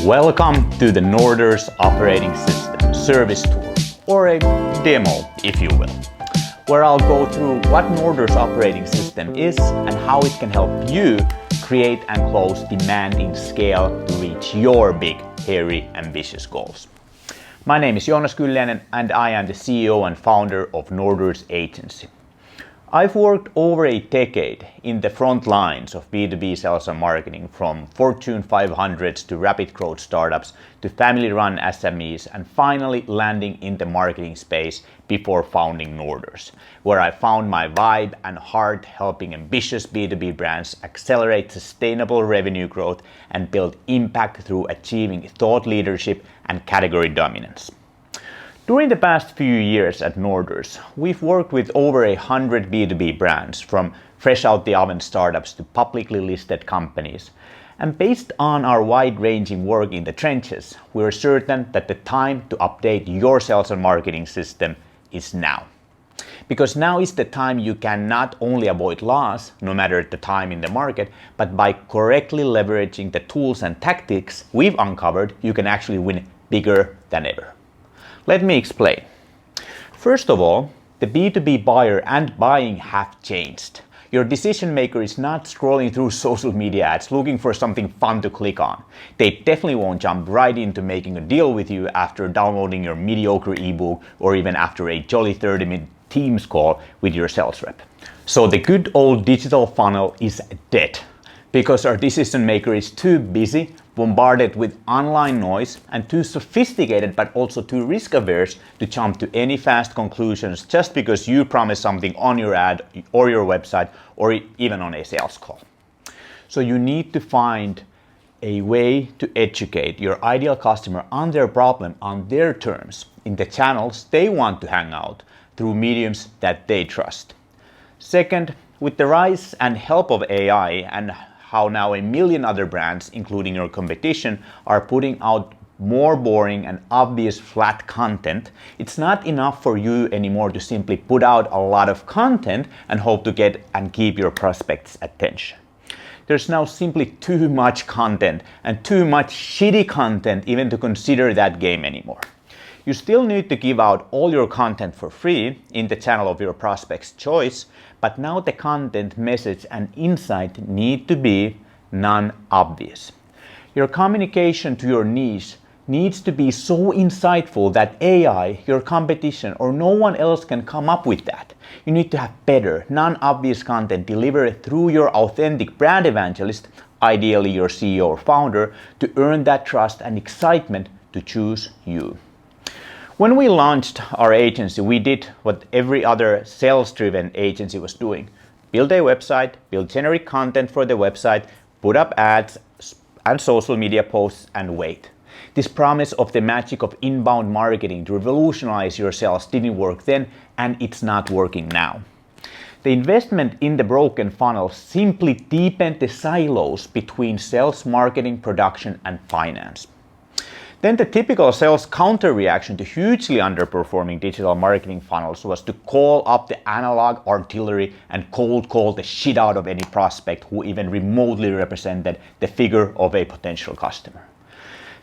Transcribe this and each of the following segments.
Welcome to the Norders operating system service tour, or a demo if you will, where I'll go through what Norders operating system is and how it can help you create and close demanding scale to reach your big, hairy, ambitious goals. My name is Joonas Kylliäinen and I am the CEO and founder of Norders Agency. I've worked over a decade in the front lines of B2B sales and marketing, from Fortune 500s to rapid growth startups to family-run SMEs, and finally landing in the marketing space before founding Norders, where I found my vibe and heart helping ambitious B2B brands accelerate sustainable revenue growth and build impact through achieving thought leadership and category dominance. During the past few years at Norders, we've worked with over 100 B2B brands, from fresh out the oven startups to publicly listed companies. And based on our wide-ranging work in the trenches, we're certain that the time to update your sales and marketing system is now. Because now is the time you can not only avoid loss, no matter the time in the market, but by correctly leveraging the tools and tactics we've uncovered, you can actually win bigger than ever. Let me explain. First of all, the B2B buyer and buying have changed. Your decision maker is not scrolling through social media ads looking for something fun to click on. They definitely won't jump right into making a deal with you after downloading your mediocre ebook or even after a jolly 30-minute Teams call with your sales rep. So the good old digital funnel is dead, because our decision maker is too busy, bombarded with online noise, and too sophisticated but also too risk averse to jump to any fast conclusions just because you promised something on your ad or your website or even on a sales call. So you need to find a way to educate your ideal customer on their problem on their terms, in the channels they want to hang out, through mediums that they trust. Second, with the rise and help of AI and how now a million other brands, including your competition, are putting out more boring and obvious flat content, it's not enough for you anymore to simply put out a lot of content and hope to get and keep your prospects' attention. There's now simply too much content and too much shitty content even to consider that game anymore. You still need to give out all your content for free in the channel of your prospect's choice, but now the content, message, and insight need to be non-obvious. Your communication to your niche needs to be so insightful that AI, your competition, or no one else can come up with that. You need to have better, non-obvious content delivered through your authentic brand evangelist, ideally your CEO or founder, to earn that trust and excitement to choose you. When we launched our agency, we did what every other sales-driven agency was doing. Build a website, build generic content for the website, put up ads and social media posts, and wait. This promise of the magic of inbound marketing to revolutionize your sales didn't work then, and it's not working now. The investment in the broken funnel simply deepened the silos between sales, marketing, production, and finance. Then the typical sales counter-reaction to hugely underperforming digital marketing funnels was to call up the analog artillery and cold call the shit out of any prospect who even remotely represented the figure of a potential customer.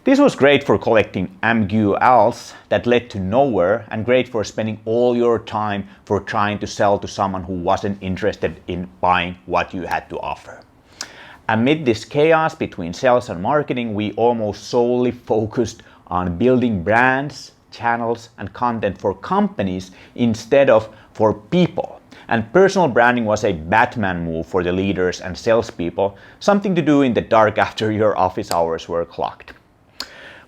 This was great for collecting MQLs that led to nowhere, and great for spending all your time for trying to sell to someone who wasn't interested in buying what you had to offer. Amid this chaos between sales and marketing, we almost solely focused on building brands, channels, and content for companies instead of for people. And personal branding was a Batman move for the leaders and salespeople, something to do in the dark after your office hours were clocked.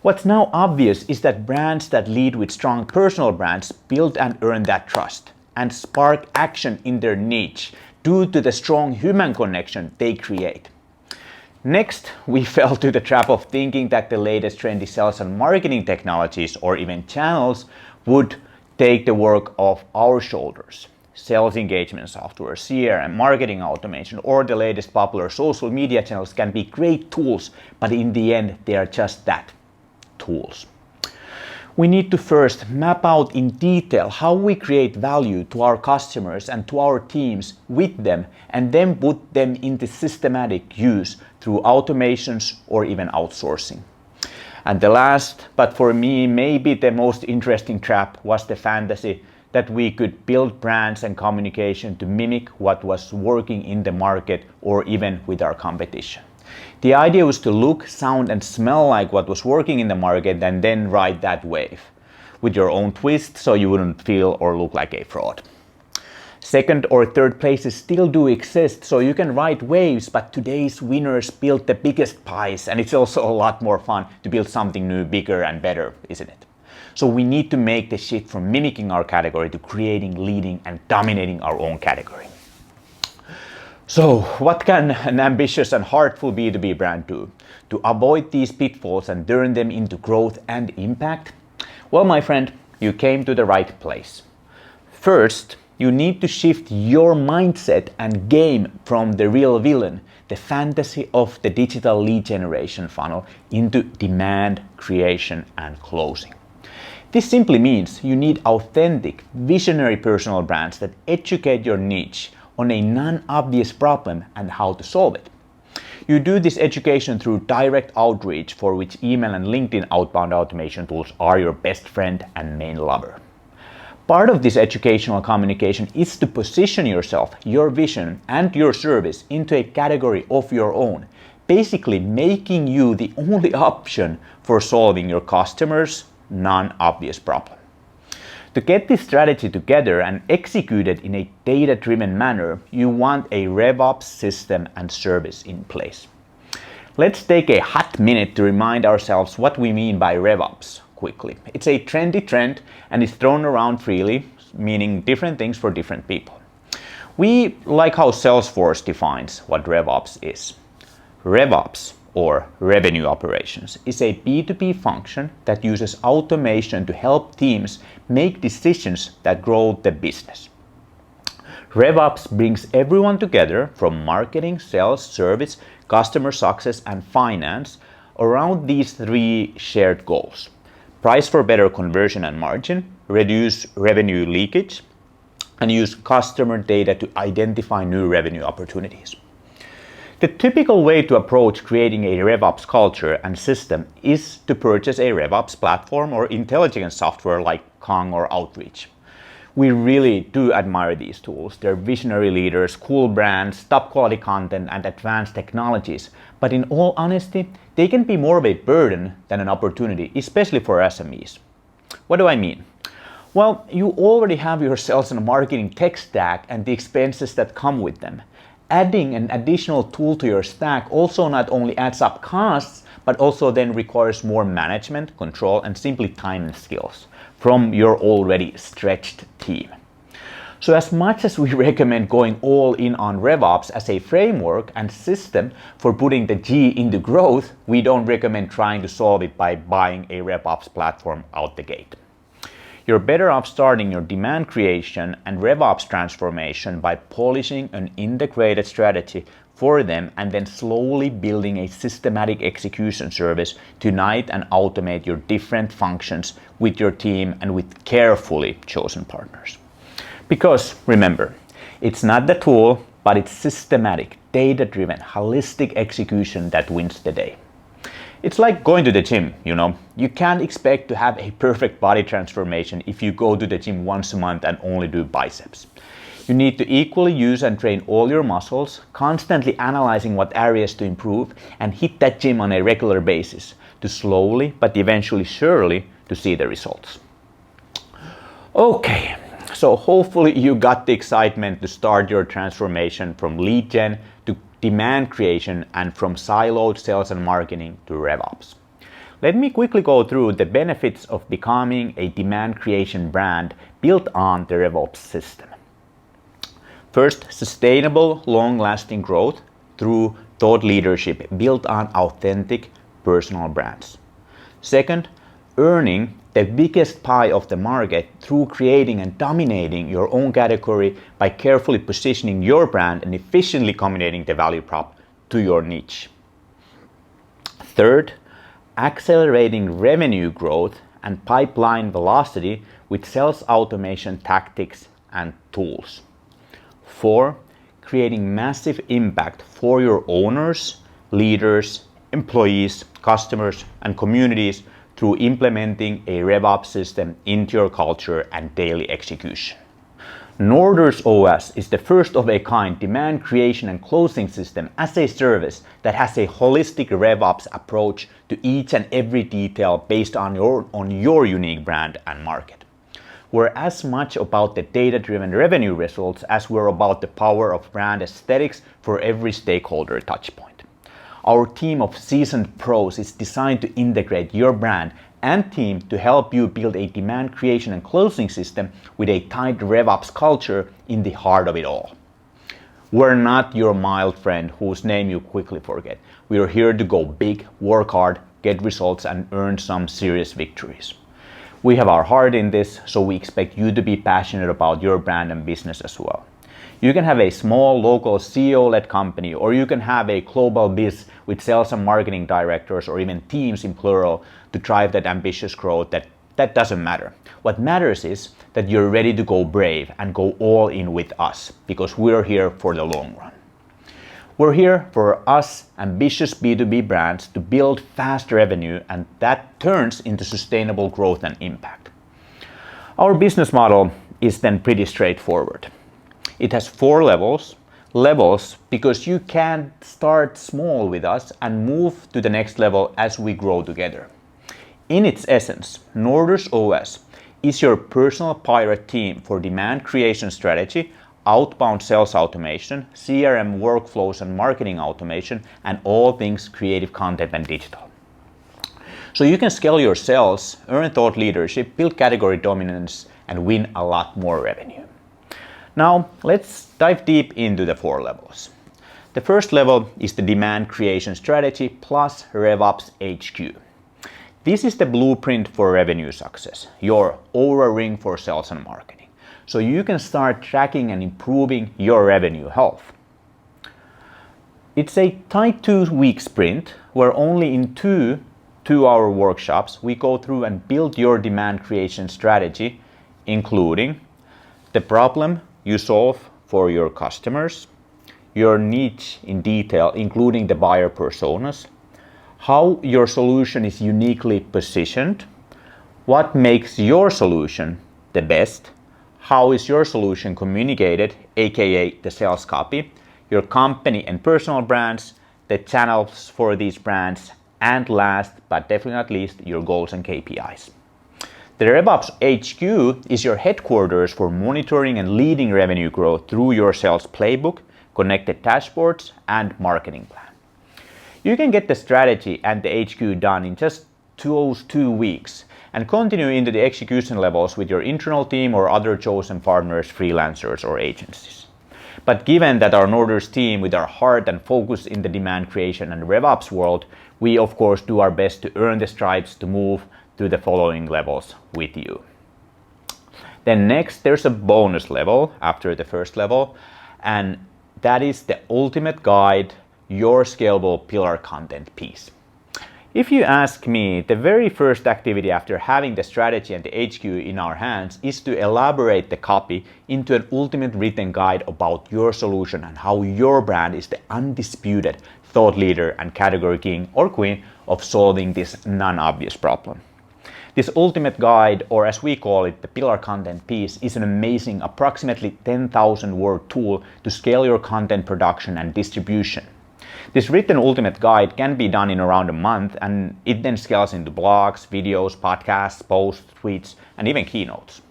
What's now obvious is that brands that lead with strong personal brands build and earn that trust and spark action in their niche due to the strong human connection they create. Next, we fell to the trap of thinking that the latest trendy sales and marketing technologies or even channels would take the work off our shoulders. Sales engagement software, CRM, marketing automation, or the latest popular social media channels can be great tools, but in the end, they are just that, tools. We need to first map out in detail how we create value to our customers and to our teams with them, and then put them into systematic use through automations or even outsourcing. And the last, but for me maybe the most interesting trap, was the fantasy that we could build brands and communication to mimic what was working in the market or even with our competition. The idea was to look, sound and smell like what was working in the market and then ride that wave with your own twist so you wouldn't feel or look like a fraud. Second or third places still do exist, so you can ride waves, but today's winners build the biggest pies, and it's also a lot more fun to build something new, bigger and better, isn't it? So we need to make the shift from mimicking our category to creating, leading and dominating our own category. So what can an ambitious and heartful B2B brand do to avoid these pitfalls and turn them into growth and impact? Well, my friend, you came to the right place. First, you need to shift your mindset and game from the real villain, the fantasy of the digital lead generation funnel, into demand creation and closing. This simply means you need authentic, visionary personal brands that educate your niche on a non-obvious problem and how to solve it. You do this education through direct outreach, for which email and LinkedIn outbound automation tools are your best friend and main lover. Part of this educational communication is to position yourself, your vision and your service into a category of your own, basically making you the only option for solving your customers' non-obvious problem. To get this strategy together and execute it in a data-driven manner, you want a RevOps system and service in place. Let's take a hot minute to remind ourselves what we mean by RevOps quickly. It's a trendy trend and is thrown around freely, meaning different things for different people. We like how Salesforce defines what RevOps is. RevOps, or revenue operations, is a B2B function that uses automation to help teams make decisions that grow the business. RevOps brings everyone together from marketing, sales, service, customer success, and finance around these three shared goals: price for better conversion and margin, reduce revenue leakage, and use customer data to identify new revenue opportunities. The typical way to approach creating a RevOps culture and system is to purchase a RevOps platform or intelligence software like Kong or Outreach. We really do admire these tools. They're visionary leaders, cool brands, top quality content, and advanced technologies. But in all honesty, they can be more of a burden than an opportunity, especially for SMEs. What do I mean? Well, you already have your sales and marketing tech stack and the expenses that come with them. Adding an additional tool to your stack also not only adds up costs, but also then requires more management, control, and simply time and skills from your already stretched team. So as much as we recommend going all in on RevOps as a framework and system for putting the G into growth, we don't recommend trying to solve it by buying a RevOps platform out the gate. You're better off starting your demand creation and RevOps transformation by polishing an integrated strategy for them and then slowly building a systematic execution service to unite and automate your different functions with your team and with carefully chosen partners. Because remember, it's not the tool, but it's systematic, data-driven, holistic execution that wins the day. It's like going to the gym, you know. You can't expect to have a perfect body transformation if you go to the gym once a month and only do biceps. You need to equally use and train all your muscles, constantly analyzing what areas to improve and hit that gym on a regular basis to slowly but eventually surely to see the results. Okay, so hopefully you got the excitement to start your transformation from lead gen to demand creation and from siloed sales and marketing to RevOps. Let me quickly go through the benefits of becoming a demand creation brand built on the RevOps system. First, sustainable, long-lasting growth through thought leadership built on authentic personal brands. Second, earning the biggest pie of the market through creating and dominating your own category by carefully positioning your brand and efficiently communicating the value prop to your niche. Third, accelerating revenue growth and pipeline velocity with sales automation tactics and tools. 4, creating massive impact for your owners, leaders, employees, customers, and communities through implementing a RevOps system into your culture and daily execution. Norders OS is the first of a kind demand creation and closing system as a service that has a holistic RevOps approach to each and every detail based on your unique brand and market. We're as much about the data-driven revenue results as we're about the power of brand aesthetics for every stakeholder touchpoint. Our team of seasoned pros is designed to integrate your brand and team to help you build a demand creation and closing system with a tight RevOps culture in the heart of it all. We're not your mild friend whose name you quickly forget. We are here to go big, work hard, get results, and earn some serious victories. We have our heart in this, so we expect you to be passionate about your brand and business as well. You can have a small local CEO-led company, or you can have a global biz with sales and marketing directors or even teams in plural to drive that ambitious growth. That doesn't matter. What matters is that you're ready to go brave and go all in with us, because we're here for the long run. We're here for us ambitious B2B brands to build fast revenue, and that turns into sustainable growth and impact. Our business model is then pretty straightforward. It has 4 levels because you can start small with us and move to the next level as we grow together. In its essence, Norders OS is your personal pirate team for demand creation strategy, outbound sales automation, CRM workflows and marketing automation, and all things creative content and digital. So you can scale your sales, earn thought leadership, build category dominance, and win a lot more revenue. Now, let's dive deep into the 4 levels. The first level is the demand creation strategy plus RevOps HQ. This is the blueprint for revenue success, your Oura ring for sales and marketing. So you can start tracking and improving your revenue health. It's a tight 2-week sprint where only in 2 2-hour workshops we go through and build your demand creation strategy, including the problem you solve for your customers, your niche in detail, including the buyer personas, how your solution is uniquely positioned, what makes your solution the best, how is your solution communicated, aka the sales copy, your company and personal brands, the channels for these brands, and last but definitely not least, your goals and KPIs. The RevOps HQ is your headquarters for monitoring and leading revenue growth through your sales playbook, connected dashboards, and marketing plan. You can get the strategy and the HQ done in just those 2 weeks and continue into the execution levels with your internal team or other chosen partners, freelancers, or agencies. But given that our Norders team with our heart and focus in the demand creation and RevOps world, we of course do our best to earn the stripes to move to the following levels with you. Then next there's a bonus level after the first level, and that is the ultimate guide, your scalable pillar content piece. If you ask me, the very first activity after having the strategy and the HQ in our hands is to elaborate the copy into an ultimate written guide about your solution and how your brand is the undisputed thought leader and category king or queen of solving this non-obvious problem. This ultimate guide, or as we call it, the pillar content piece, is an amazing, approximately 10,000 word tool to scale your content production and distribution. This written ultimate guide can be done in around a month, and it then scales into blogs, videos, podcasts, posts, tweets, and even keynotes.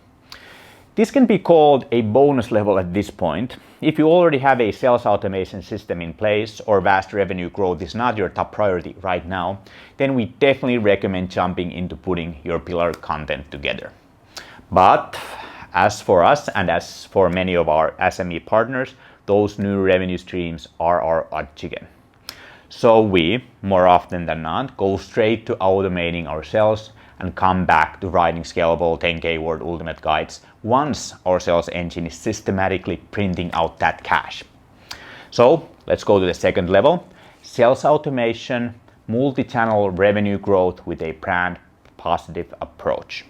This can be called a bonus level at this point. If you already have a sales automation system in place or vast revenue growth is not your top priority right now, then we definitely recommend jumping into putting your pillar content together. But as for us and as for many of our SME partners, those new revenue streams are our chicken. So we, more often than not, go straight to automating our sales and come back to writing scalable 10K word ultimate guides once our sales engine is systematically printing out that cash. So let's go to the second level, sales automation, multi-channel revenue growth with a brand positive approach.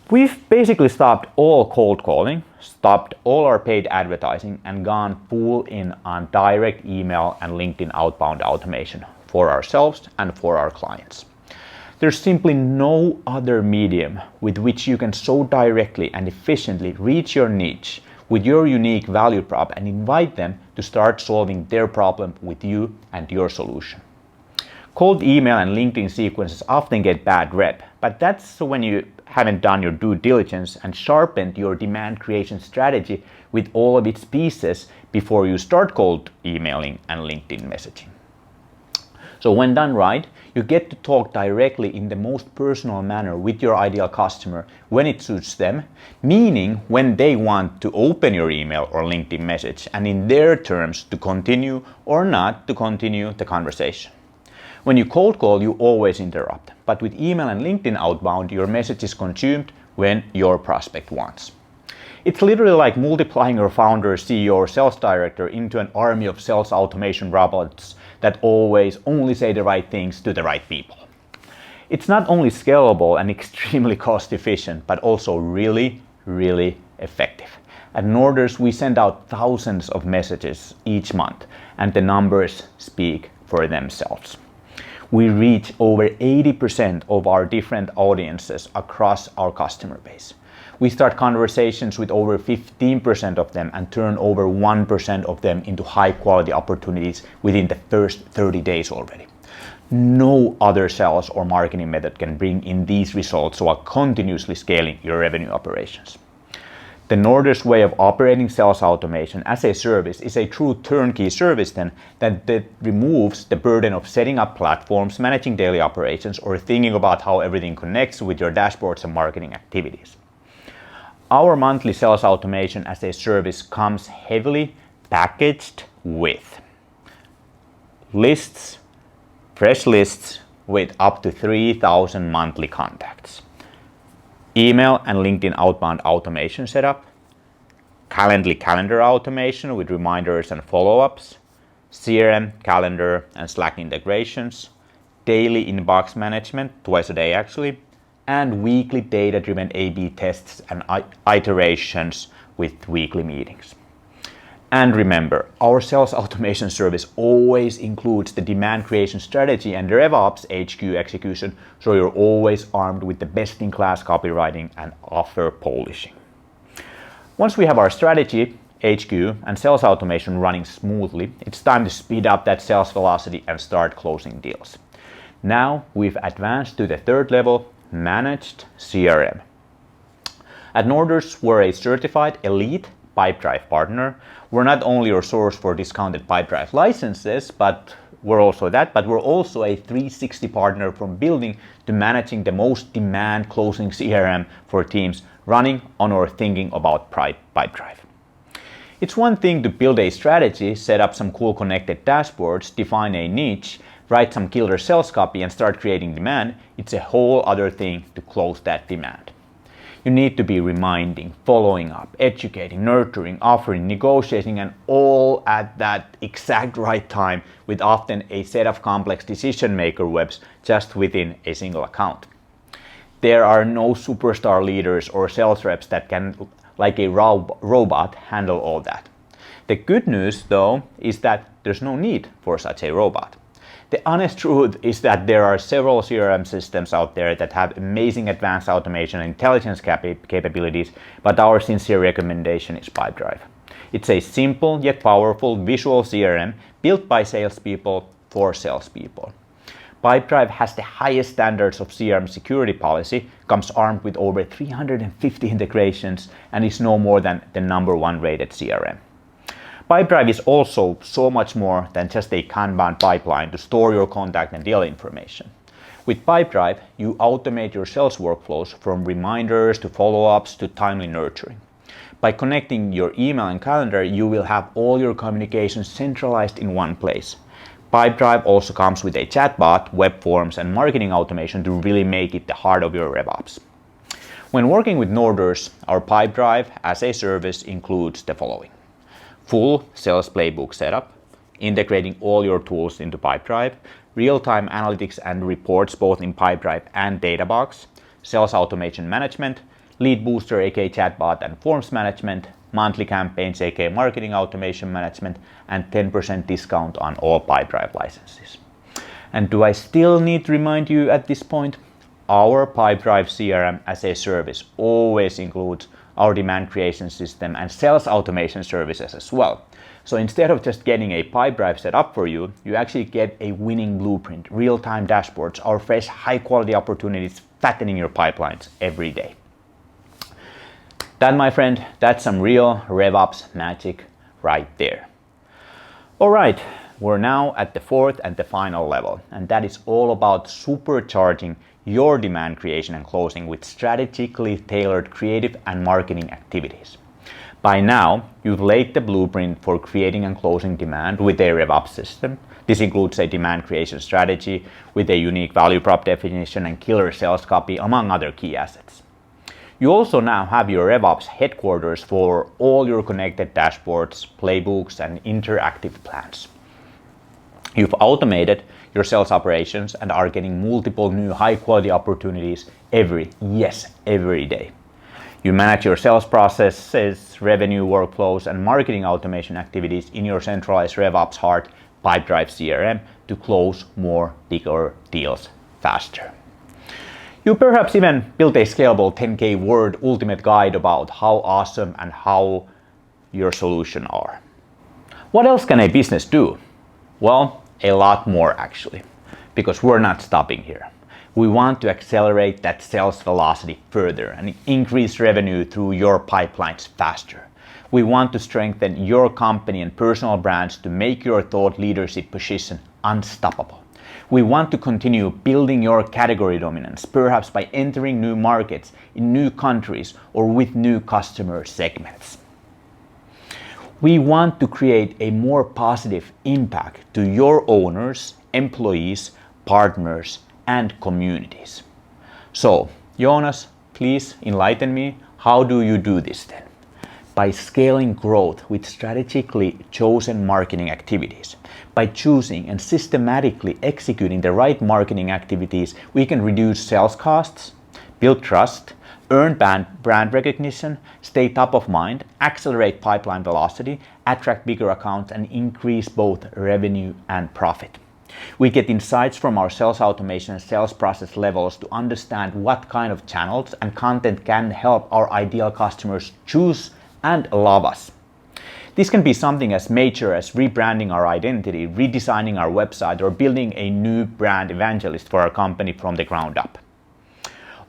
We've basically stopped all cold calling, stopped all our paid advertising, and gone full in on direct email and LinkedIn outbound automation for ourselves and for our clients. There's simply no other medium with which you can so directly and efficiently reach your niche with your unique value prop and invite them to start solving their problem with you and your solution. Cold email and LinkedIn sequences often get bad rep, but that's when you haven't done your due diligence and sharpened your demand creation strategy with all of its pieces before you start cold emailing and LinkedIn messaging. So when done right, you get to talk directly in the most personal manner with your ideal customer when it suits them, meaning when they want to open your email or LinkedIn message and in their terms to continue or not to continue the conversation. When you cold call, you always interrupt, but with email and LinkedIn outbound, your message is consumed when your prospect wants. It's literally like multiplying your founder, CEO, or sales director into an army of sales automation robots that always only say the right things to the right people. It's not only scalable and extremely cost efficient, but also really, really effective. At Norders, we send out thousands of messages each month, and the numbers speak for themselves. We reach over 80% of our different audiences across our customer base. We start conversations with over 15% of them and turn over 1% of them into high quality opportunities within the first 30 days already. No other sales or marketing method can bring in these results while continuously scaling your revenue operations. The Norders way of operating sales automation as a service is a true turnkey service then that removes the burden of setting up platforms, managing daily operations, or thinking about how everything connects with your dashboards and marketing activities. Our monthly sales automation as a service comes heavily packaged with lists, fresh lists with up to 3,000 monthly contacts, email and LinkedIn outbound automation setup, Calendly calendar automation with reminders and follow-ups, CRM, calendar and Slack integrations, daily inbox management, twice a day actually, and weekly data-driven A/B tests and iterations with weekly meetings. And remember, our sales automation service always includes the demand creation strategy and RevOps HQ execution, so you're always armed with the best-in-class copywriting and offer polishing. Once we have our strategy, HQ, and sales automation running smoothly, it's time to speed up that sales velocity and start closing deals. Now we've advanced to the third level, managed CRM. At Norders, we're a certified elite Pipedrive partner. We're not only your source for discounted Pipedrive licenses, but we're also a 360 partner from building to managing the most demand closing CRM for teams running on or thinking about Pipedrive. It's one thing to build a strategy, set up some cool connected dashboards, define a niche, write some killer sales copy and start creating demand. It's a whole other thing to close that demand. You need to be reminding, following up, educating, nurturing, offering, negotiating, and all at that exact right time with often a set of complex decision maker webs just within a single account. There are no superstar leaders or sales reps that can, like a robot, handle all that. The good news, though, is that there's no need for such a robot. The honest truth is that there are several CRM systems out there that have amazing advanced automation and intelligence capabilities, but our sincere recommendation is Pipedrive. It's a simple yet powerful visual CRM built by salespeople for salespeople. Pipedrive has the highest standards of CRM security policy, comes armed with over 350 integrations, and is no more than the #1 rated CRM. Pipedrive is also so much more than just a Kanban pipeline to store your contact and deal information. With Pipedrive, you automate your sales workflows from reminders to follow-ups to timely nurturing. By connecting your email and calendar, you will have all your communications centralized in one place. Pipedrive also comes with a chatbot, web forms, and marketing automation to really make it the heart of your RevOps. When working with Norders, our Pipedrive as a service includes the following: full sales playbook setup, integrating all your tools into Pipedrive, real-time analytics and reports both in Pipedrive and Databox, sales automation management, lead booster aka chatbot and forms management, monthly campaigns aka marketing automation management, and 10% discount on all Pipedrive licenses. And do I still need to remind you at this point? Our Pipedrive CRM as a service always includes our demand creation system and sales automation services as well. So instead of just getting a Pipedrive set up for you, you actually get a winning blueprint, real-time dashboards, or fresh high-quality opportunities fattening your pipelines every day. That, my friend, that's some real RevOps magic right there. All right, we're now at the fourth and the final level, and that is all about supercharging your demand creation and closing with strategically tailored creative and marketing activities. By now, you've laid the blueprint for creating and closing demand with a RevOps system. This includes a demand creation strategy with a unique value prop definition and killer sales copy, among other key assets. You also now have your RevOps headquarters for all your connected dashboards, playbooks, and interactive plans. You've automated your sales operations and are getting multiple new high-quality opportunities every day. You manage your sales processes, revenue workflows, and marketing automation activities in your centralized RevOps heart Pipedrive CRM to close more bigger deals faster. You perhaps even built a scalable 10K word ultimate guide about how awesome and how your solution are. What else can a business do? Well, a lot more actually, because we're not stopping here. We want to accelerate that sales velocity further and increase revenue through your pipelines faster. We want to strengthen your company and personal brands to make your thought leadership position unstoppable. We want to continue building your category dominance, perhaps by entering new markets in new countries or with new customer segments. We want to create a more positive impact to your owners, employees, partners, and communities. So, Jonas, please enlighten me. How do you do this then? By scaling growth with strategically chosen marketing activities. By choosing and systematically executing the right marketing activities, we can reduce sales costs, build trust, earn brand recognition, stay top of mind, accelerate pipeline velocity, attract bigger accounts, and increase both revenue and profit. We get insights from our sales automation and sales process levels to understand what kind of channels and content can help our ideal customers choose and love us. This can be something as major as rebranding our identity, redesigning our website, or building a new brand evangelist for our company from the ground up.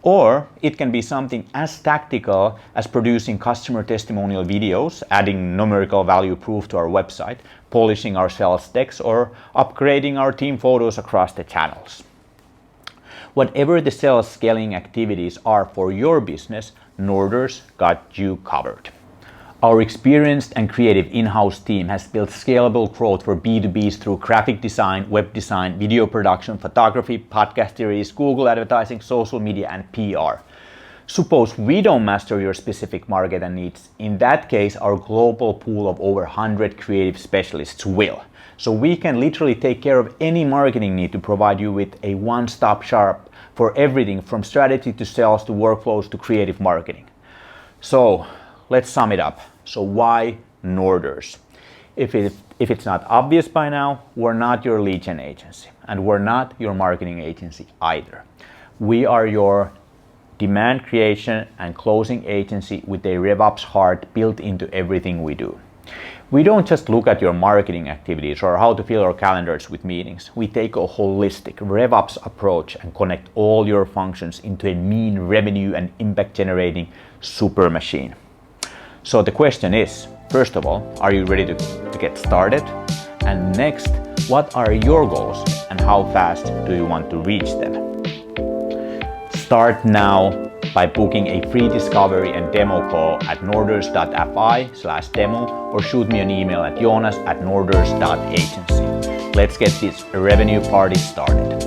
Or it can be something as tactical as producing customer testimonial videos, adding numerical value proof to our website, polishing our sales decks, or upgrading our team photos across the channels. Whatever the sales scaling activities are for your business, Norders got you covered. Our experienced and creative in-house team has built scalable growth for B2Bs through graphic design, web design, video production, photography, podcast series, Google advertising, social media, and PR. Suppose we don't master your specific market and needs. In that case, our global pool of over 100 creative specialists will. So we can literally take care of any marketing need to provide you with a one-stop shop for everything from strategy to sales to workflows to creative marketing. So let's sum it up. So why Norders? If it's not obvious by now, we're not your lead gen agency and we're not your marketing agency either. We are your demand creation and closing agency with a RevOps heart built into everything we do. We don't just look at your marketing activities or how to fill our calendars with meetings. We take a holistic RevOps approach and connect all your functions into a mean revenue and impact generating super machine. So the question is, first of all, are you ready to get started? And next, what are your goals and how fast do you want to reach them? Start now by booking a free discovery and demo call at norders.fi/demo or shoot me an email at jonas@norders.agency. Let's get this revenue party started.